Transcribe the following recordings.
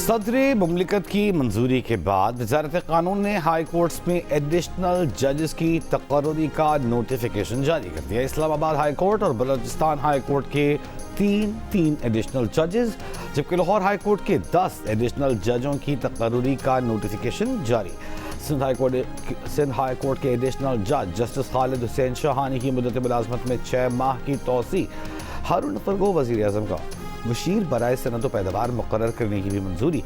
सदर मुमलिकत की मंजूरी के बाद वज़ारत कानून ने हाई कोर्ट्स में एडिशनल जजेस की तकर्री का नोटिफिकेशन जारी कर दिया। इस्लामाबाद हाई कोर्ट और बलोचिस्तान हाई कोर्ट के तीन एडिशनल जजेस जबकि लाहौर हाई कोर्ट के 10 एडिशनल जजों की तकर्री का नोटिफिकेशन जारी। सिंध हाई कोर्ट के एडिशनल जज जस्टिस खालिद हुसैन शाहानी की मुद्दत मुलाजमत में 6 माह की तोसी। हारून फरगो वज़ीर आज़म का मुशीर बराए सनद व पैदावार मुकर्रर करने की भी मंजूरी।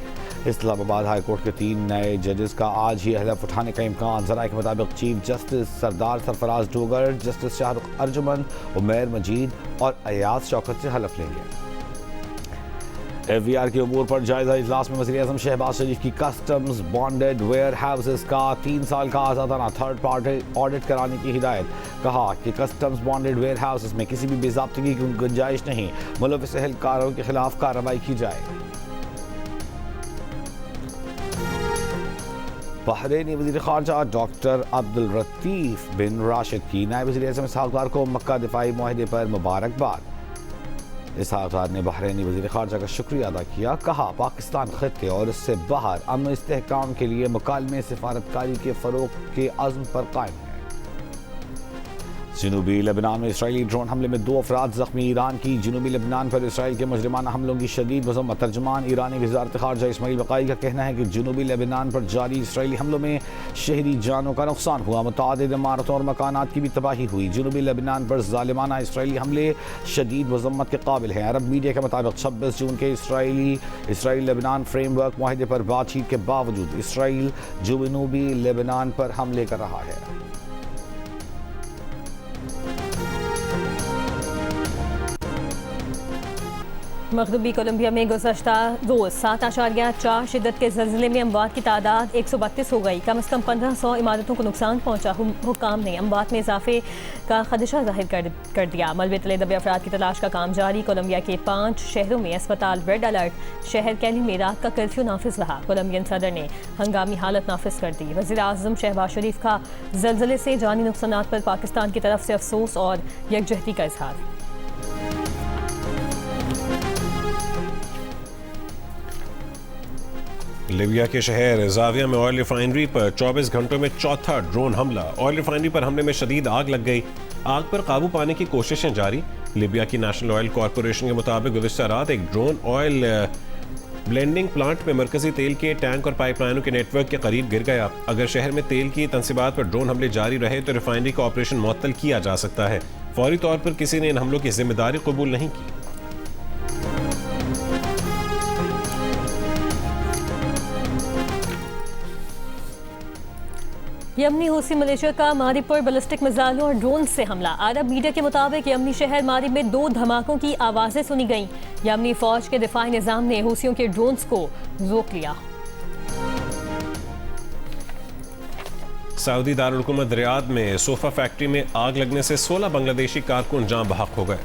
इस्लामाबाद हाई कोर्ट के 3 नए जजेस का आज ही हलफ उठाने का इम्कान। ज़राए के मुताबिक चीफ जस्टिस सरदार सरफराज डोगर, जस्टिस शाहरुख अर्जुमन, उमैर मजीद और अयाज शौकत से हलफ लेंगे। FVR के अमूर पर जायजा इजलास में वज़ीर आज़म शहबाज शरीफ की कस्टम्स बॉन्डेड वेयर हाउसेस का 3 साल का आज़ादाना थर्ड पार्टी ऑडिट कराने की हिदायत। कहा कि कस्टम्स बॉन्डेड वेयर हाउसेस में किसी भी बेज़ाब्तगी की गुंजाइश नहीं, मुलव्वस एहलकारों के खिलाफ कार्रवाई की जाए। बहरीनी वज़ीर ख़ारजा डॉक्टर अब्दुल लतीफ़ बिन राशिद की नायब वज़ीर आज़म इसहाक़ डार को मक्का दिफाई मुआहदे पर मुबारकबाद। इसहाक़ डार ने बहरीनी वज़ीर ख़ारजा का शुक्रिया अदा किया। कहा पाकिस्तान ख़त्ते और इससे बाहर अमन इस्तेहकाम के लिए मुकालमे सिफारतकारी के फ़रोग़ के अज़्म पर कायम है। जनूबी लेबनान में इसराइली ड्रोन हमले में 2 अफराद ज़ख्मी। ईरान की जनूबी लेबनान पर इसराइल के मुजरिमाना हमलों की शदीद मज़म्मत। तर्जुमान ईरानी वज़ारत ख़ारजा इस्माइल बक़ाई का कहना है कि जनूबी लेबनान पर जारी इसराइली हमलों में शहरी जानों का नुकसान हुआ, मुतअद्दिद इमारतों और मकानात की भी तबाही हुई। जनूबी लेबनान पर ज़ालिमाना इसराइली हमले शदीद मज़म्मत के काबिल हैं। अरब मीडिया के मुताबिक 26 जून के इसराइल लेबनान फ्रेमवर्क मुआहदे पर बातचीत के बावजूद इसराइल जनूबी लेबनान पर हमले कर रहा है। मग़रबी कोलंबिया में गुज़श्ता रोज़ 7.4 शिद्दत के ज़लज़ले में अमवात की तादाद 132 हो गई। कम से कम 1500 इमारतों को नुकसान पहुंचा। हुक्काम ने अमवात में इजाफे का खदशा जाहिर कर दिया। मलबे तले दबे अफराद की तलाश का काम जारी। कोलंबिया के 5 शहरों में अस्पताल रेड अलर्ट। शहर कैली में रात का कर्फ्यू नाफिज रहा। कोलंबियन सदर ने हंगामी हालत नाफिज कर दी। वज़ीर आज़म शहबाज शरीफ का ज़लज़ले से जानी नुकसानात पर पाकिस्तान की तरफ से अफसोस और यकजहती का इजहार। लीबिया के शहर ज़ाविया में ऑयल रिफाइनरी पर 24 घंटों में चौथा ड्रोन हमला। ऑयल रिफाइनरी पर हमले में शदीद आग लग गई। आग पर काबू पाने की कोशिशें जारी। लीबिया की नेशनल ऑयल कॉरपोरेशन के मुताबिक गुज़श्ता रात एक ड्रोन ऑयल ब्लेंडिंग प्लांट में मरकजी तेल के टैंक और पाइपलाइनों के नेटवर्क के करीब गिर गया। अगर शहर में तेल की तंसीबात पर ड्रोन हमले जारी रहे तो रिफाइनरी का ऑपरेशन मुअत्तल किया जा सकता है। फौरी तौर पर किसी ने इन हमलों की जिम्मेदारी कबूल नहीं की। यमनी हूसी मलेशिया का मारिब पर बैलिस्टिक मिसाइलों और ड्रोन से हमला। अरब मीडिया के मुताबिक यमनी शहर मारिब में 2 धमाकों की आवाजें सुनी गईं। यमनी फौज के दिफाई निजाम ने हूसियों के ड्रोन्स को रोक लिया। सऊदी दारुल हुकूमत रियाद में सोफा फैक्ट्री में आग लगने से 16 बांग्लादेशी कारकुन जान बहक हो गए।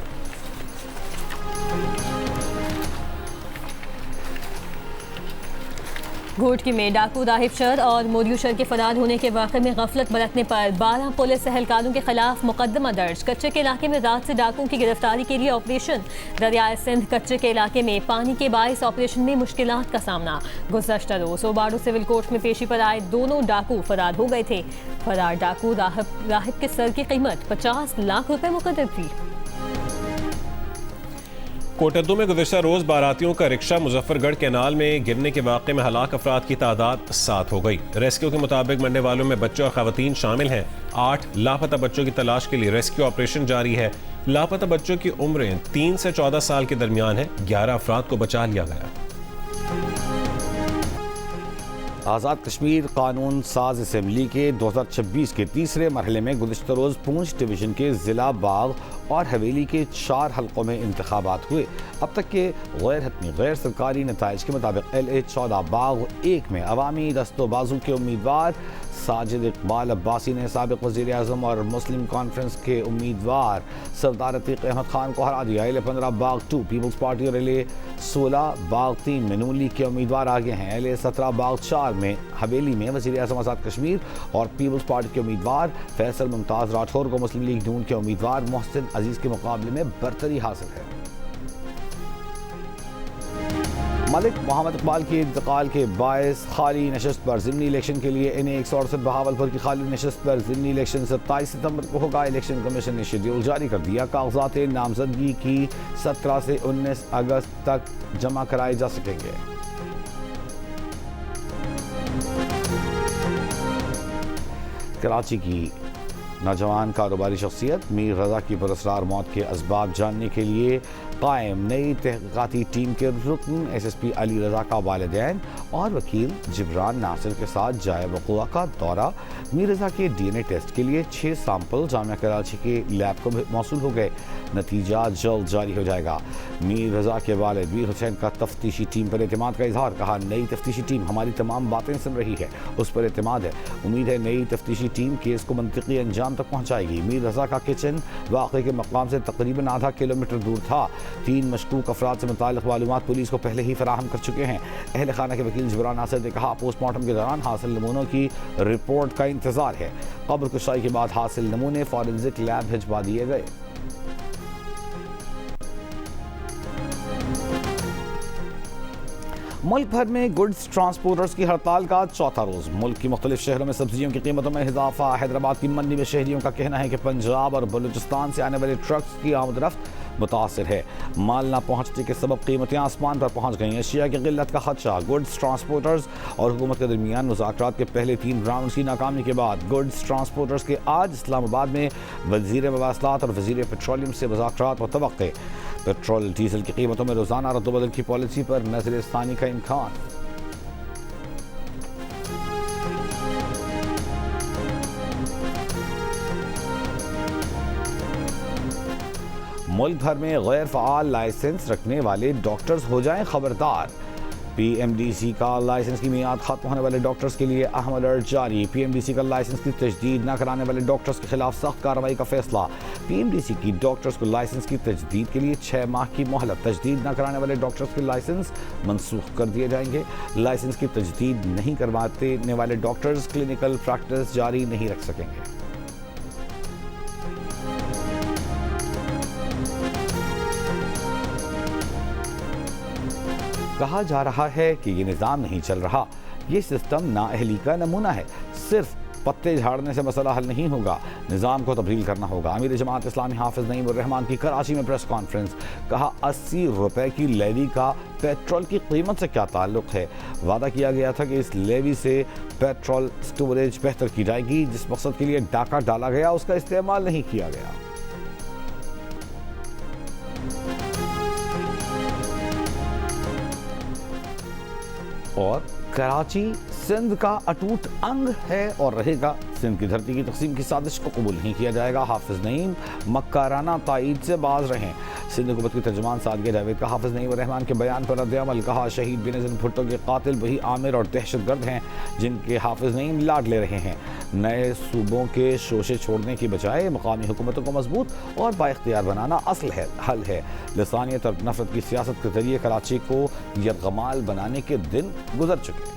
घोटकी में डाकू राहिब शर और मोरियू शर के फरार होने के वाक़े में गफलत बरतने पर 12 पुलिस एहलकारों के खिलाफ मुकदमा दर्ज। कच्चे के इलाके में रात से डाकुओं की गिरफ्तारी के लिए ऑपरेशन। दरियाए सिंध कच्चे के इलाके में पानी के बाइस ऑपरेशन में मुश्किलात का सामना। गुज़श्ता रोज़ ओबाडो सिविल कोर्ट में पेशी पर आए दोनों डाकू फरार हो गए थे। फरार डाकू राहिब के सर की कीमत 50 लाख रुपए मुकर्रर थी। कोटद्दू में गुज़श्ता रोज़ बारातियों का रिक्शा मुजफ्फरगढ़ कैनाल में गिरने के वाक़े में हलाक अफराद की तादाद 7 हो गई। रेस्क्यू के मुताबिक मरने वालों में बच्चे और ख़वातीन शामिल हैं। 8 लापता बच्चों की तलाश के लिए रेस्क्यू ऑपरेशन जारी है। लापता बच्चों की उम्रें 3 से 14 साल के दरमियान है। 11 अफराद को बचा लिया गया। आज़ाद कश्मीर कानून साज असम्बली के 2026 के तीसरे मरहले में गुज़श्ता रोज़ पूंछ डिवीज़न के ज़िला बाग और हवेली के 4 हल्कों में इंतखाबात हुए। अब तक के गैर हतमी गैर सरकारी नताइज के मुताबिक LA-14 बाग 1 में अवामी दस्तोबाजू के उम्मीदवार साजिद इकबाल अब्बासी ने साबिक़ वज़ीर आज़म और मुस्लिम कॉन्फ्रेंस के उम्मीदवार सरदार अतीक अहमद खान को हरा दिया। LA-15 बाग 2 पीपल्स पार्टी और LA-16 बाग 3 में नून लीग के उम्मीदवार आगे हैं। LA-17 बाग 4 में हवेली में वज़ीर आज़म आज़ाद कश्मीर और पीपल्स पार्टी के उम्मीदवार फैसल मुमताज़ राठौर को मुस्लिम लीग नून के उम्मीदवार मोहसिन अजीज़ के मुकाबले में बरतरी हासिल है। मलिक मोहम्मद इकबाल के इंतकाल के बायस खाली नशस्त पर ज़िमनी इलेक्शन के लिए NA 168 बहावलपुर की खाली नशस्त पर ज़िमनी इलेक्शन 27 सितंबर को होगा। इलेक्शन कमीशन ने शेड्यूल जारी कर दिया। कागजात नामजदगी की 17 से 19 अगस्त तक जमा कराए जा सकेंगे। कराची की नौजवान कारोबारी शख्सियत मीर रजा की पुरस्कार मौत के असबाब जानने के लिए कायम नई तहकीकाती टीम के रुकन SSP अली रजा का वालिदैन और वकील जिब्रान नासिर के साथ जाए वक़ुआ का दौरा। मीर रजा के DNA टेस्ट के लिए 6 सैंपल जामिया कराची के लैब को मौसूल हो गए। नतीजा जल्द जारी हो जाएगा। मीर रजा के वालिद मीर हुसैन का तफ्तीशी टीम पर एतमाद का इजहार। कहा, नई तफ्तीशी टीम हमारी तमाम बातें सुन रही है, उस पर एतमाद है। उम्मीद है नई तफ्तीशी टीम केस को मंतिकी अंजाम तक पहुँचाएगी। मीर रजा का किचन वाक़े के मकाम से तकरीबन आधा किलोमीटर दूर था। 3 मशकूक अफराद से मुताल्लिक़ मालूमात पुलिस को पहले ही फराहम कर चुके हैं। अहल खाना के वकील जिब्रान नासिर ने कहा, पोस्टमार्टम के दौरान हासिल नमूनों की रिपोर्ट का इंतजार है। कब्र कुशाई के बाद हासिल नमूने फॉरेंसिक लैब भिजवा दिए गए। मुल्क भर में गुड्स ट्रांसपोर्टर्स की हड़ताल का चौथा रोज। मुल्क की मुख्तलिफ शहरों में सब्जियों की कीमतों में इजाफा। हैदराबाद की मंडी में शहरियों का कहना है कि पंजाब और बलूचिस्तान से आने वाले ट्रक्स की आमदरफ्त मुतासर है। माल ना पहुँचने के सबब कीमतें आसमान पर पहुँच गई। अशिया की किल्लत का खदशा। गुड्स ट्रांसपोर्टर्स और हुकूमत के दरमियान मुज़ाकरात के पहले 3 राउंड की नाकामी के बाद गुड्स ट्रांसपोर्टर्स के आज इस्लामाबाद में वज़ीर मवासलात और वज़ीर पेट्रोलियम से मुज़ाकरात मुतवक्के। पेट्रोल डीजल की कीमतों में रोज़ाना रद्दबदल की पॉलिसी पर नज़रसानी का इम्कान। मुल्क भर में गैर फ़आल लाइसेंस रखने वाले डॉक्टर्स हो जाएं खबरदार। PMDC का लाइसेंस की मियाद खत्म होने वाले डॉक्टर्स के लिए अहम अलर्ट जारी। PMDC का लाइसेंस की तजदीद न कराने वाले डॉक्टर्स के खिलाफ सख्त कार्रवाई का फैसला। PMDC की डॉक्टर्स को लाइसेंस की तजदीद के लिए 6 माह की मोहलत। तजदीद न कराने वाले डॉक्टर्स के लाइसेंस मनसूख कर दिए जाएंगे। लाइसेंस की तजदीद नहीं करवाने वाले डॉक्टर्स क्लिनिकल प्रैक्टिस जारी नहीं रख सकेंगे। कहा जा रहा है कि ये निज़ाम नहीं चल रहा, ये सिस्टम नाअहली का नमूना है। सिर्फ पत्ते झाड़ने से मसला हल नहीं होगा, निज़ाम को तब्दील करना होगा। अमीर जमात इस्लामी हाफिज़ नईम उर रहमान की कराची में प्रेस कॉन्फ्रेंस। कहा, 80 रुपए की लेवी का पेट्रोल की कीमत से क्या ताल्लुक़ है। वादा किया गया था कि इस लेवी से पेट्रोल स्टोरेज बेहतर की जाएगी। जिस मकसद के लिए डाका डाला गया उसका इस्तेमाल नहीं किया गया। और कराची सिंध का अटूट अंग है और रहेगा। सिंध की धरती की तकसीम की साजिश को कबूल नहीं किया जाएगा। हाफिज़ नईम मक्काराना तायीद से बाज रहे। सिंध हुकूमत की तर्जुमान सादगिया जावेद का हाफिज़ नईम रहमान के बयान पर रद्द-ए-अमल। कहा, शहीद बेनज़ीर भुट्टो के कातिल वही आमिर और दहशतगर्द हैं जिनके हाफिज़ नईम लाड ले रहे हैं। नए सूबों के शोशे छोड़ने की बजाय मकामी हुकूमतों को मजबूत और बाइख्तियार बनाना असल है, हल है। लसानियत और नफरत की सियासत के जरिए कराची को यरगमाल बनाने के दिन गुजर चुके।